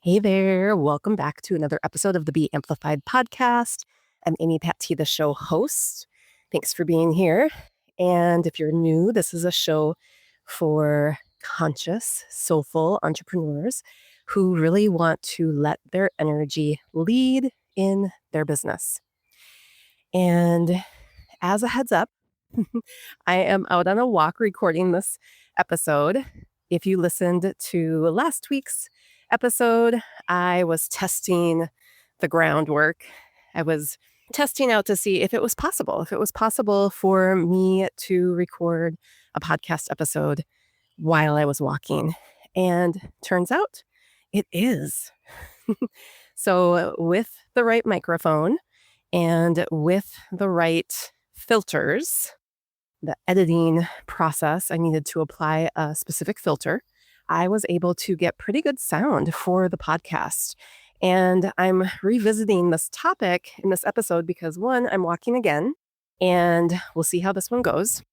Hey there, welcome back to another episode of the Be Amplified podcast. I'm Amy Patee, the show host. Thanks for being here. And if you're new, this is a show for conscious, soulful entrepreneurs who really want to let their energy lead in their business. And as a heads up, I am out on a walk recording this episode. If you listened to last week's episode, I was testing the groundwork. I was testing out to see if it was possible for me to record a podcast episode while I was walking. And turns out it is. So, with the right microphone and with the right filters, the editing process, I needed to apply a specific filter. I was able to get pretty good sound for the podcast. And I'm revisiting this topic in this episode because one, I'm walking again, and we'll see how this one goes.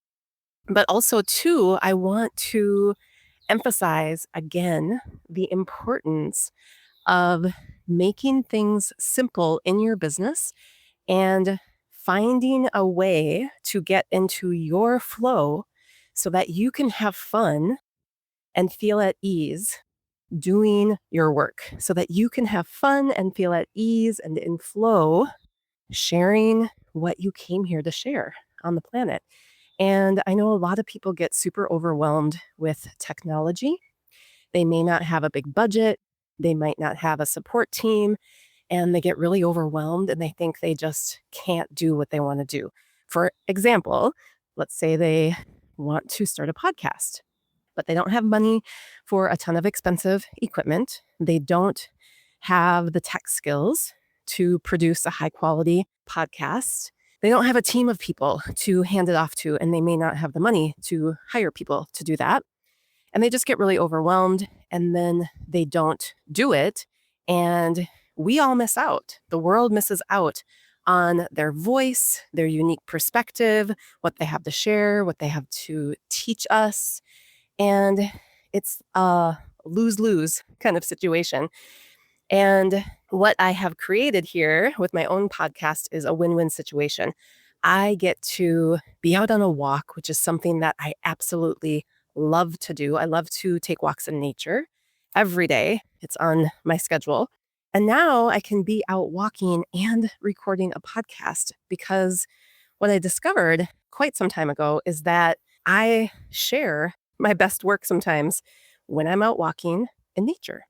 But also, two, I want to emphasize again the importance of making things simple in your business and finding a way to get into your flow so that you can have fun and feel at ease doing your work, so that you can have fun and feel at ease and in flow sharing what you came here to share on the planet. And I know a lot of people get super overwhelmed with technology. They may not have a big budget, they might not have a support team, and they get really overwhelmed and they think they just can't do what they want to do. For example, let's say they want to start a podcast, but they don't have money for a ton of expensive equipment. They don't have the tech skills to produce a high quality podcast. They don't have a team of people to hand it off to, and they may not have the money to hire people to do that. And they just get really overwhelmed and then they don't do it. And we all miss out. The world misses out on their voice, their unique perspective, what they have to share, what they have to teach us. And it's a lose-lose kind of situation. And what I have created here with my own podcast is a win-win situation. I get to be out on a walk, which is something that I absolutely love to do. I love to take walks in nature every day. It's on my schedule. And now I can be out walking and recording a podcast because what I discovered quite some time ago is that I share my best work sometimes when I'm out walking in nature.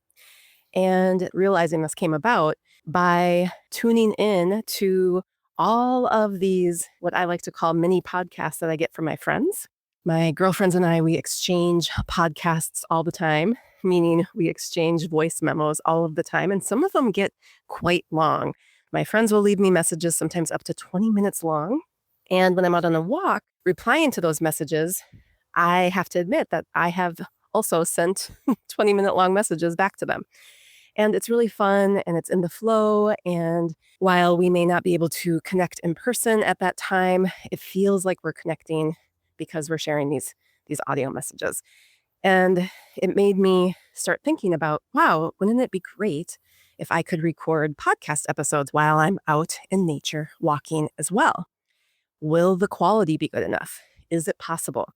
And realizing this came about by tuning in to all of these, what I like to call mini podcasts that I get from my friends. My girlfriends and I, we exchange podcasts all the time, meaning we exchange voice memos all of the time. And some of them get quite long. My friends will leave me messages sometimes up to 20 minutes long. And when I'm out on a walk, replying to those messages, I have to admit that I have also sent 20-minute long messages back to them. And it's really fun and it's in the flow. And while we may not be able to connect in person at that time, it feels like we're connecting because we're sharing these audio messages. And it made me start thinking about, wow, wouldn't it be great if I could record podcast episodes while I'm out in nature walking as well? Will the quality be good enough? Is it possible?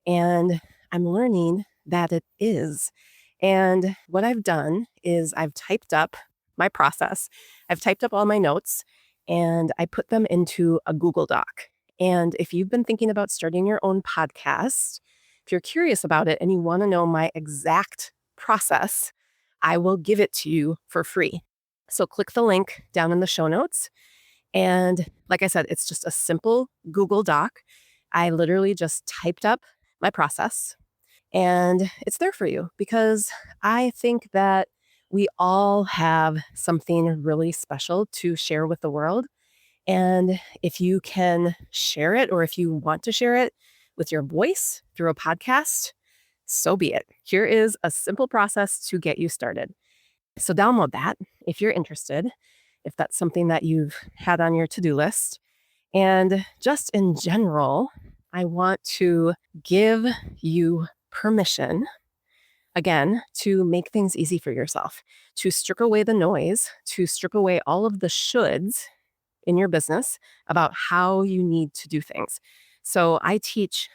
And I'm learning that it is. And what I've done is I've typed up my process. I've typed up all my notes and I put them into a Google Doc. And if you've been thinking about starting your own podcast, if you're curious about it and you want to know my exact process, I will give it to you for free. So click the link down in the show notes. And like I said, it's just a simple Google Doc. I literally just typed up my process and it's there for you because I think that we all have something really special to share with the world. And if you can share it or if you want to share it with your voice through a podcast, so be it. Here is a simple process to get you started. So download that if you're interested, if that's something that you've had on your to-do list. And just in general, I want to give you permission again, to make things easy for yourself, to strip away the noise, to strip away all of the shoulds in your business about how you need to do things. So I teach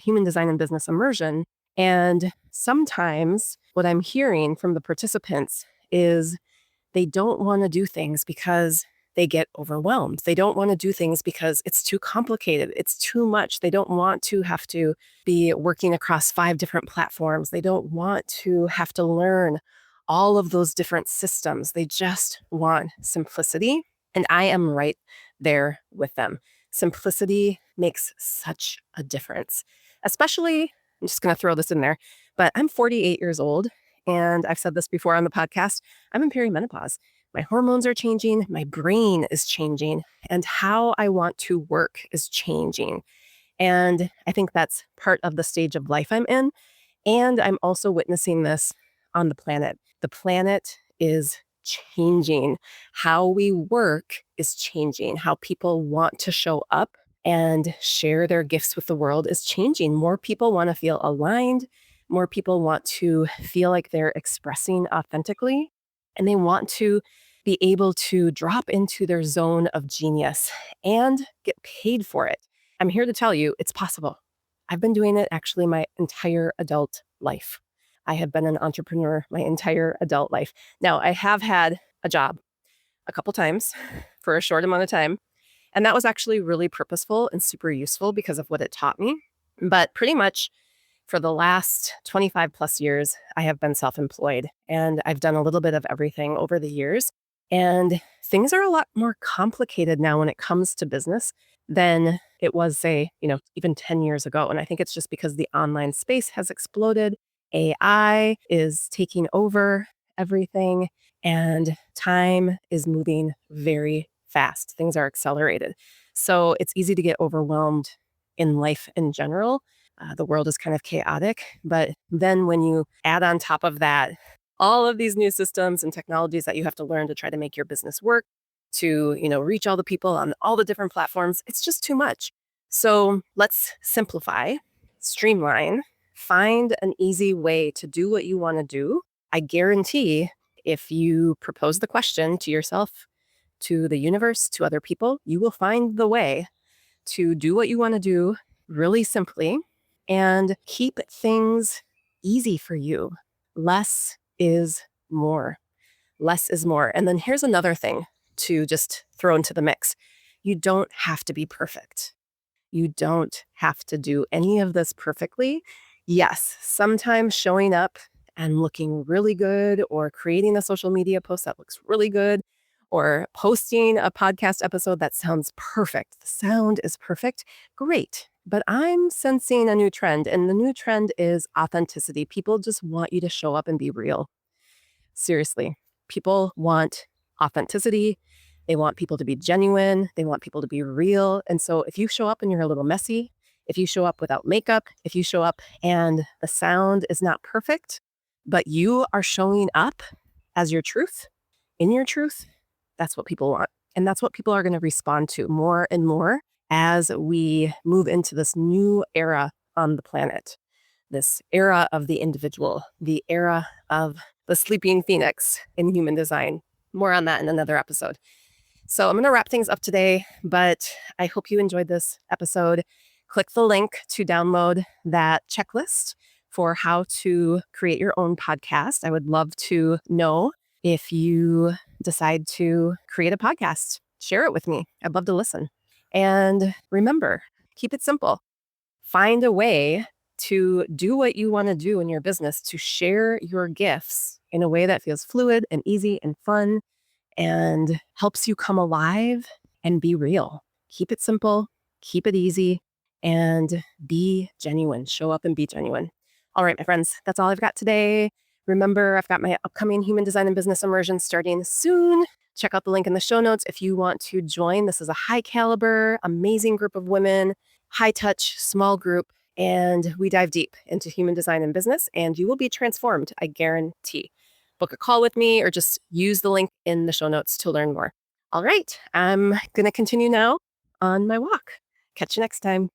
human design and business immersion. And sometimes what I'm hearing from the participants is they don't want to do things because they get overwhelmed. They don't want to do things because it's too complicated. It's too much. They don't want to have to be working across 5 different platforms. They don't want to have to learn all of those different systems. They just want simplicity. And I am right there with them. Simplicity makes such a difference, especially, I'm just going to throw this in there, but I'm 48 years old. And I've said this before on the podcast, I'm in perimenopause. My hormones are changing, my brain is changing, and how I want to work is changing. And I think that's part of the stage of life I'm in. And I'm also witnessing this on the planet. The planet is changing. How we work is changing. How people want to show up and share their gifts with the world is changing. More people want to feel aligned. More people want to feel like they're expressing authentically. And they want to be able to drop into their zone of genius and get paid for it. I'm here to tell you it's possible. I've been doing it actually my entire adult life. I have been an entrepreneur my entire adult life. Now, I have had a job a couple times for a short amount of time, and that was actually really purposeful and super useful because of what it taught me. But pretty much for the last 25 plus years, I have been self-employed, and I've done a little bit of everything over the years. And things are a lot more complicated now when it comes to business than it was, say, even 10 years ago. And I think it's just because the online space has exploded. AI is taking over everything, and time is moving very fast. Things are accelerated. So it's easy to get overwhelmed in life in general. The world is kind of chaotic. But then when you add on top of that all of these new systems and technologies that you have to learn to try to make your business work, to reach all the people on all the different platforms, it's just too much. So let's simplify, streamline, find an easy way to do what you want to do. I guarantee if you propose the question to yourself, to the universe, to other people, you will find the way to do what you want to do really simply and keep things easy for you. Less is more. Less is more. And then here's another thing to just throw into the mix. You don't have to be perfect. You don't have to do any of this perfectly. Yes, sometimes showing up and looking really good, or creating a social media post that looks really good, or posting a podcast episode that sounds perfect. The sound is perfect. Great. But I'm sensing a new trend, and the new trend is authenticity. People just want you to show up and be real. Seriously, people want authenticity. They want people to be genuine. They want people to be real. And so if you show up and you're a little messy, if you show up without makeup, if you show up and the sound is not perfect, but you are showing up as your truth, in your truth, that's what people want. And that's what people are going to respond to more and more as we move into this new era on the planet, this era of the individual, the era of the sleeping phoenix in human design. More on that in another episode. So I'm going to wrap things up today, but I hope you enjoyed this episode. Click the link to download that checklist for how to create your own podcast. I would love to know if you decide to create a podcast. Share it with me. I'd love to listen. And remember, keep it simple. Find a way to do what you want to do in your business, to share your gifts in a way that feels fluid and easy and fun and helps you come alive and be real. Keep it simple, keep it easy, and be genuine. Show up and be genuine. All right, my friends, that's all I've got today. Remember, I've got my upcoming human design and business immersion starting soon. Check out the link in the show notes if you want to join. This is a high caliber, amazing group of women, high touch, small group, and we dive deep into human design and business, and you will be transformed, I guarantee. Book a call with me or just use the link in the show notes to learn more. All right, I'm going to continue now on my walk. Catch you next time.